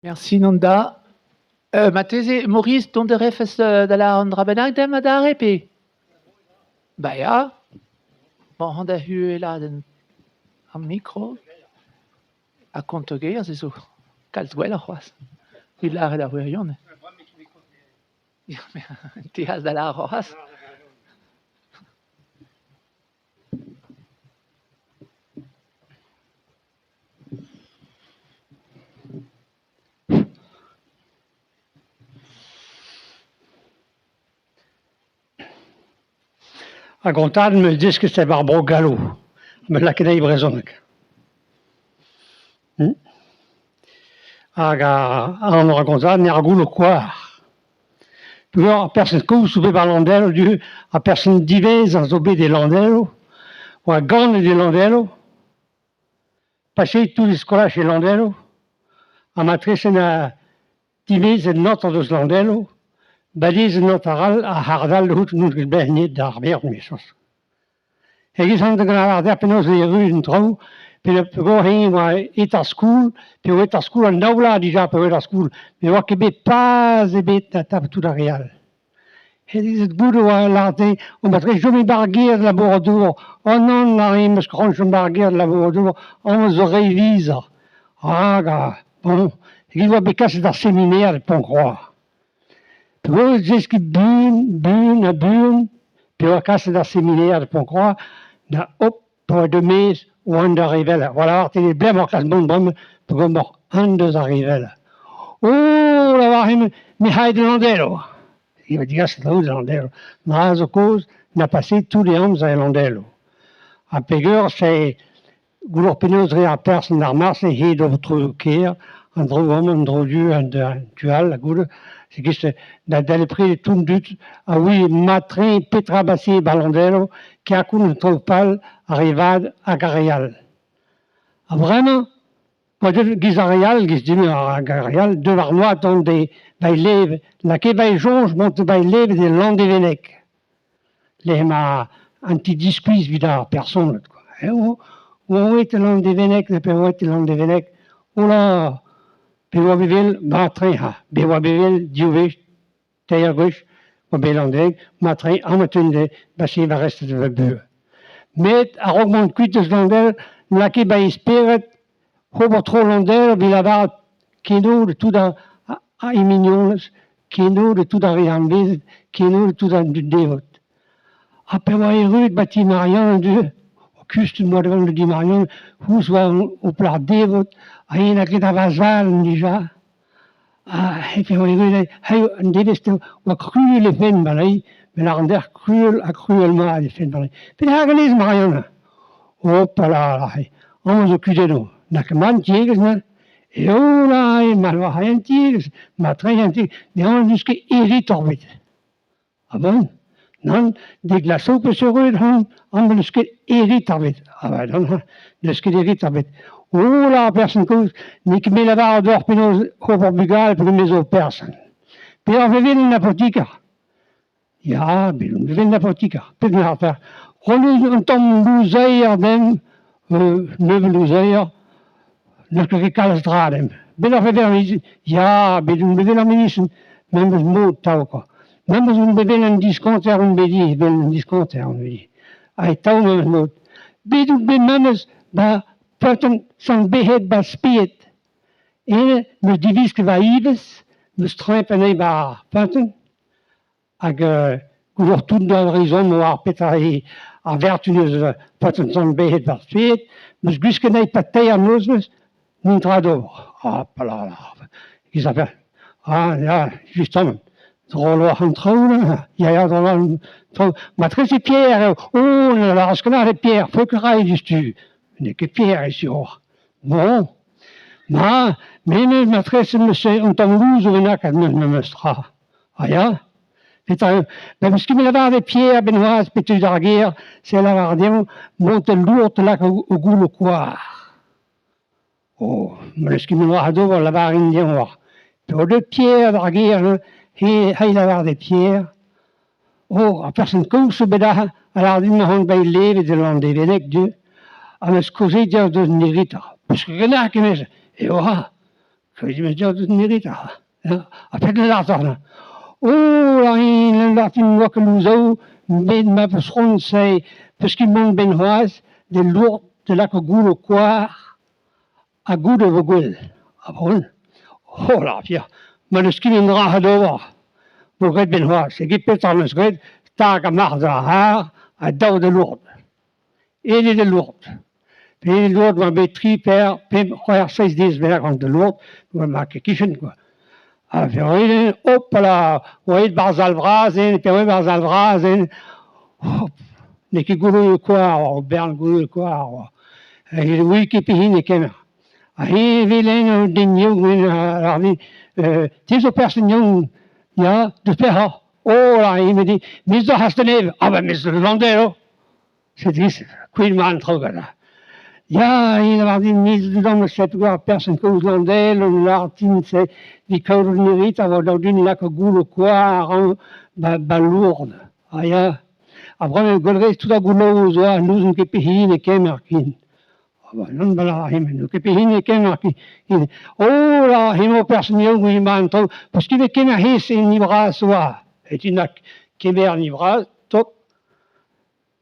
Merci Nanda. Matese, Maurice, donde refes de la andra benang dem da repi? Ba ja. Bon, han der hueladen am Mikro. A kontoge, as so kalt gwell was. Il la da huerion. Ja, ti has da la rojas. A gontad me dis que c'est Barbaro Gallo, me la knei brezhoneg. Hag an ragontad ne ar goul o koar. Peur a person kous o bet bar landelo du, a person divez an zo bet de landelo, ou a gant de landelo, paseit tout l'escola chez landelo, a matresen a divez en not an deus landelo, badiz en not a hardal de hout nou bet net d'ar berd mesos. Egiz an de gant ar der penaos e ruz en trao, pe go hini oa et ar skoul, pe oa et ar skoul an daoula dija pe oa et ar skoul, pe oa ket bet paz e bet na tap tout ar real. Egiz et gout oa larte, o matre jomit bar gêr de laboradour, an an la re meus kranchom bar gêr de laboradour, an zo reviza. Bon, egiz oa bet kaset ar seminaire de Poncroa. Pe oa jesket buan, pe oa kaset ar seminaire de Poncroa, na hop, pe oa demez o an da revella. Voilà, arte e blem ar klas bon brem, pe oa mor an deus ar revella. Oh, la var me hae de landelo. Il va dire c'est là où landelo. Na zo koz, na passé tous les ans à landelo. A pegeur, c'est goulor penaos re ar person ar mars e he do tro ker, an dro om, an dro du, an dual, a goul, c'est gist da le prix tout dut, a oui, matre petra bassi balandelo, ki a koun tro pal, arrivad a gareal. A vraiment, moi de giz a real, giz dime a gareal, de var noa ton de bai lev, la ke bai jonge monte bai lev de landevenek. Le ma anti-disquiz vid ar person, quoi. O oet landevenek, pe oet landevenek, ola, pe oa bevel matre ha, be oa bevel diouvet, teir goch, oa be landevenek, matre amatun de bassi va reste de beu. Met a rogmant kuit eus landel, la ke bai esperet, hober tro landel, be la var keno de tout a imignonez, keno de tout a rean bezet, keno de tout a devot. A pe oa erut bati Marian du, o kust moa devant le di Marian, hous oa o plar devot, a en a ket a vazal dija. E pe oa erut, an devest oa kruel e fen balai, men ar der kruel a kruel ma e fen balai. Pe a galez Marian. Opala, an zo kudeno, na keman tiegez na, e o la, e mal war hayan tiegez, ma tre hayan tiegez, ne an deus ket erit orbet. A bon, nan, de glaso pe se reut an deus ket erit orbet. A ba, dan, deus ket erit orbet. O la, person kouz, ne ket me la var d'or penaos hopor bugal pe me zo person. Pe ar vevel en apotikar. Ya, belon vevel en apotikar. Pe me ar per. Roneus an tamm louzeier dem, neuve louzeier, neus ket kalz dra dem. Bet ar vevel an menizen, ya, belon vevel an menizen, men eus mod tao, quoi. Men eus vevel an diskonter un bedi, vevel an diskonter un bedi. A tao men eus mod. Bet men eus, ba, poten san behet ba spiet. Meus diviz ket va ivez, meus trempen e ba poten, hag goulor tout da rezon o ar petra e ar vertu neus poten san behet ba spiet, meus gwisket e patei ar noz meus, montradour. Pala, giz a fer. Ya, justement. Drolo an traoù, ya, drolo an traoù. Ma trez e Pierre, la raskanañ e Pierre, fok rai justu. Ne ket Pierre e sur. Bon, ma trez meus an tamm louz o venak ad meus tra. Ya, petra, meus ket me lavar de Pierre Benoaz petud ar gêr, se lavar deomp, montel lourt lak o goul o koar. Meus ket me lavar dour lavar in deomp war. Pe o deud Pierre ar gêr, he lavar de Pierre. A person kous o bet a lar din ma hon bai levet de landevenek du, a meus kozet deus deus nerita. Peus ket gennar kemez, e oa, كويس من جودة نيريتها أفعل الأعطانا راهي نعطي نوكل وزو بين ما بسخون سي بسكيمون بين هواز دي اللوغ تلاك قولو كوار أقولو بقول أقول هو العافية ما نسكين نراها دوا بقول بين هواز يجيب بيطار نسكين تاك محضرها الدو دي اللوغ إيه دي اللوغ في اللوغ ما بيتري بير بيم خويا 6-10 بير عند اللوغ ما كيفن كوا في وين اوبلا وين بعض البرازين في وين بعض البرازين نكي يقولوا كوا بيان يقولوا كوا ويكي بيهين كما هي فيلين الدنيا وين يعني تيزو بيرسون يا دفها او راهي مدي ميزو حسنيف ابا ميزو لانديرو سيديس كوين ما نتخوغا Ja, in niet dan zet ik wel pers en koos landel en l'artine c'est die koude nerita wat dat doen la goule quoi ba lourde. Ah ja. Après le golre tout à goulot zo nous un kepihine kemerkin. Ah non bala him no kepihine kemerkin. Oh la himo personnel oui man to parce qu'il est kemerhis in ibra soa. Et une kemer ibra top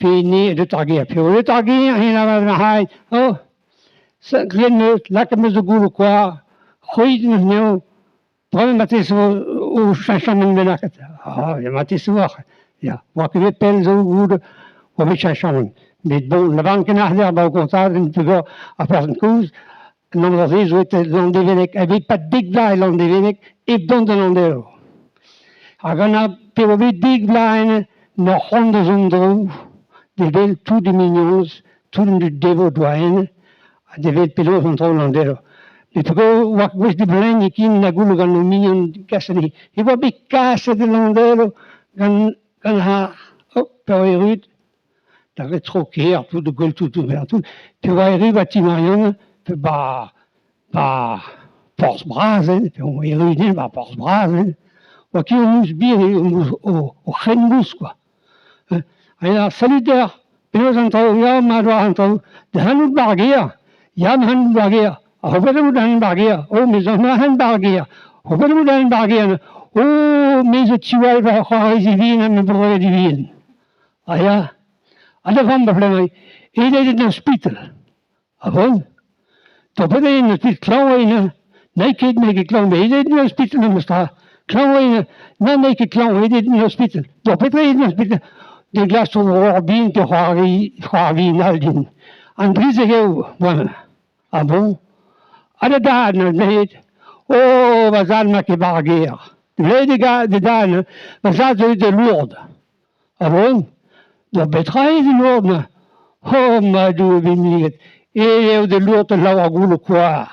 Pini de targia, puis le targia, il a la haï, oh, ça grenouille, là comme le goulou quoi, oui, nous, premier matin au chacham de la cata, ah, il m'a dit soir, ya, moi que les pelles au goût, au chacham, mais bon, la banque n'a rien à compter, une figure à faire une cause, non, la vie, je était l'andévénec, avait pas de big blind l'andévénec, et don de l'andéro. Agana, puis au big blind, nos rondes zondrou, de vel tout de mignons, tout de devo douane, de vel pelo contre Hollandero. Et puis, wak wis de blen kin na gulu gan no mignon kasani. Il va bi casse de Hollandero gan ha hop per erud. Da vet trop kier tout de gol tout ouvert tout. Puis va erud va ti marion pe ba force brazen, puis on erud ba force brazen. Wak on mus bir o khenmus quoi. Alors, solidaire, nous entendons, ya madwa entendons, de hanu bargia, ya hanu bargia, hopelu dan bargia, oh mais on a han bargia, hopelu dan bargia, oh mais tu vas va croire divine, mais pour divine. Ah ya, à la femme problème, il est dans l'hôpital. Ah bon? Tu peux aller dans l'hôpital, clan, naked, naked clan, mais il est dans l'hôpital, mais ça, clan, non naked clan, il est dans l'hôpital. Tu peux aller dans l'hôpital. De glace au Robin que Harvey Naldin. En brisegeu, voilà. Ah bon? À la dane, oh, vazal ma ke barguer. Les gars de dane, vazal de Lourdes. Ah bon? De betraille de Lourdes. Oh, ma douce vinigre. Et de Lourdes, la wagoule quoi.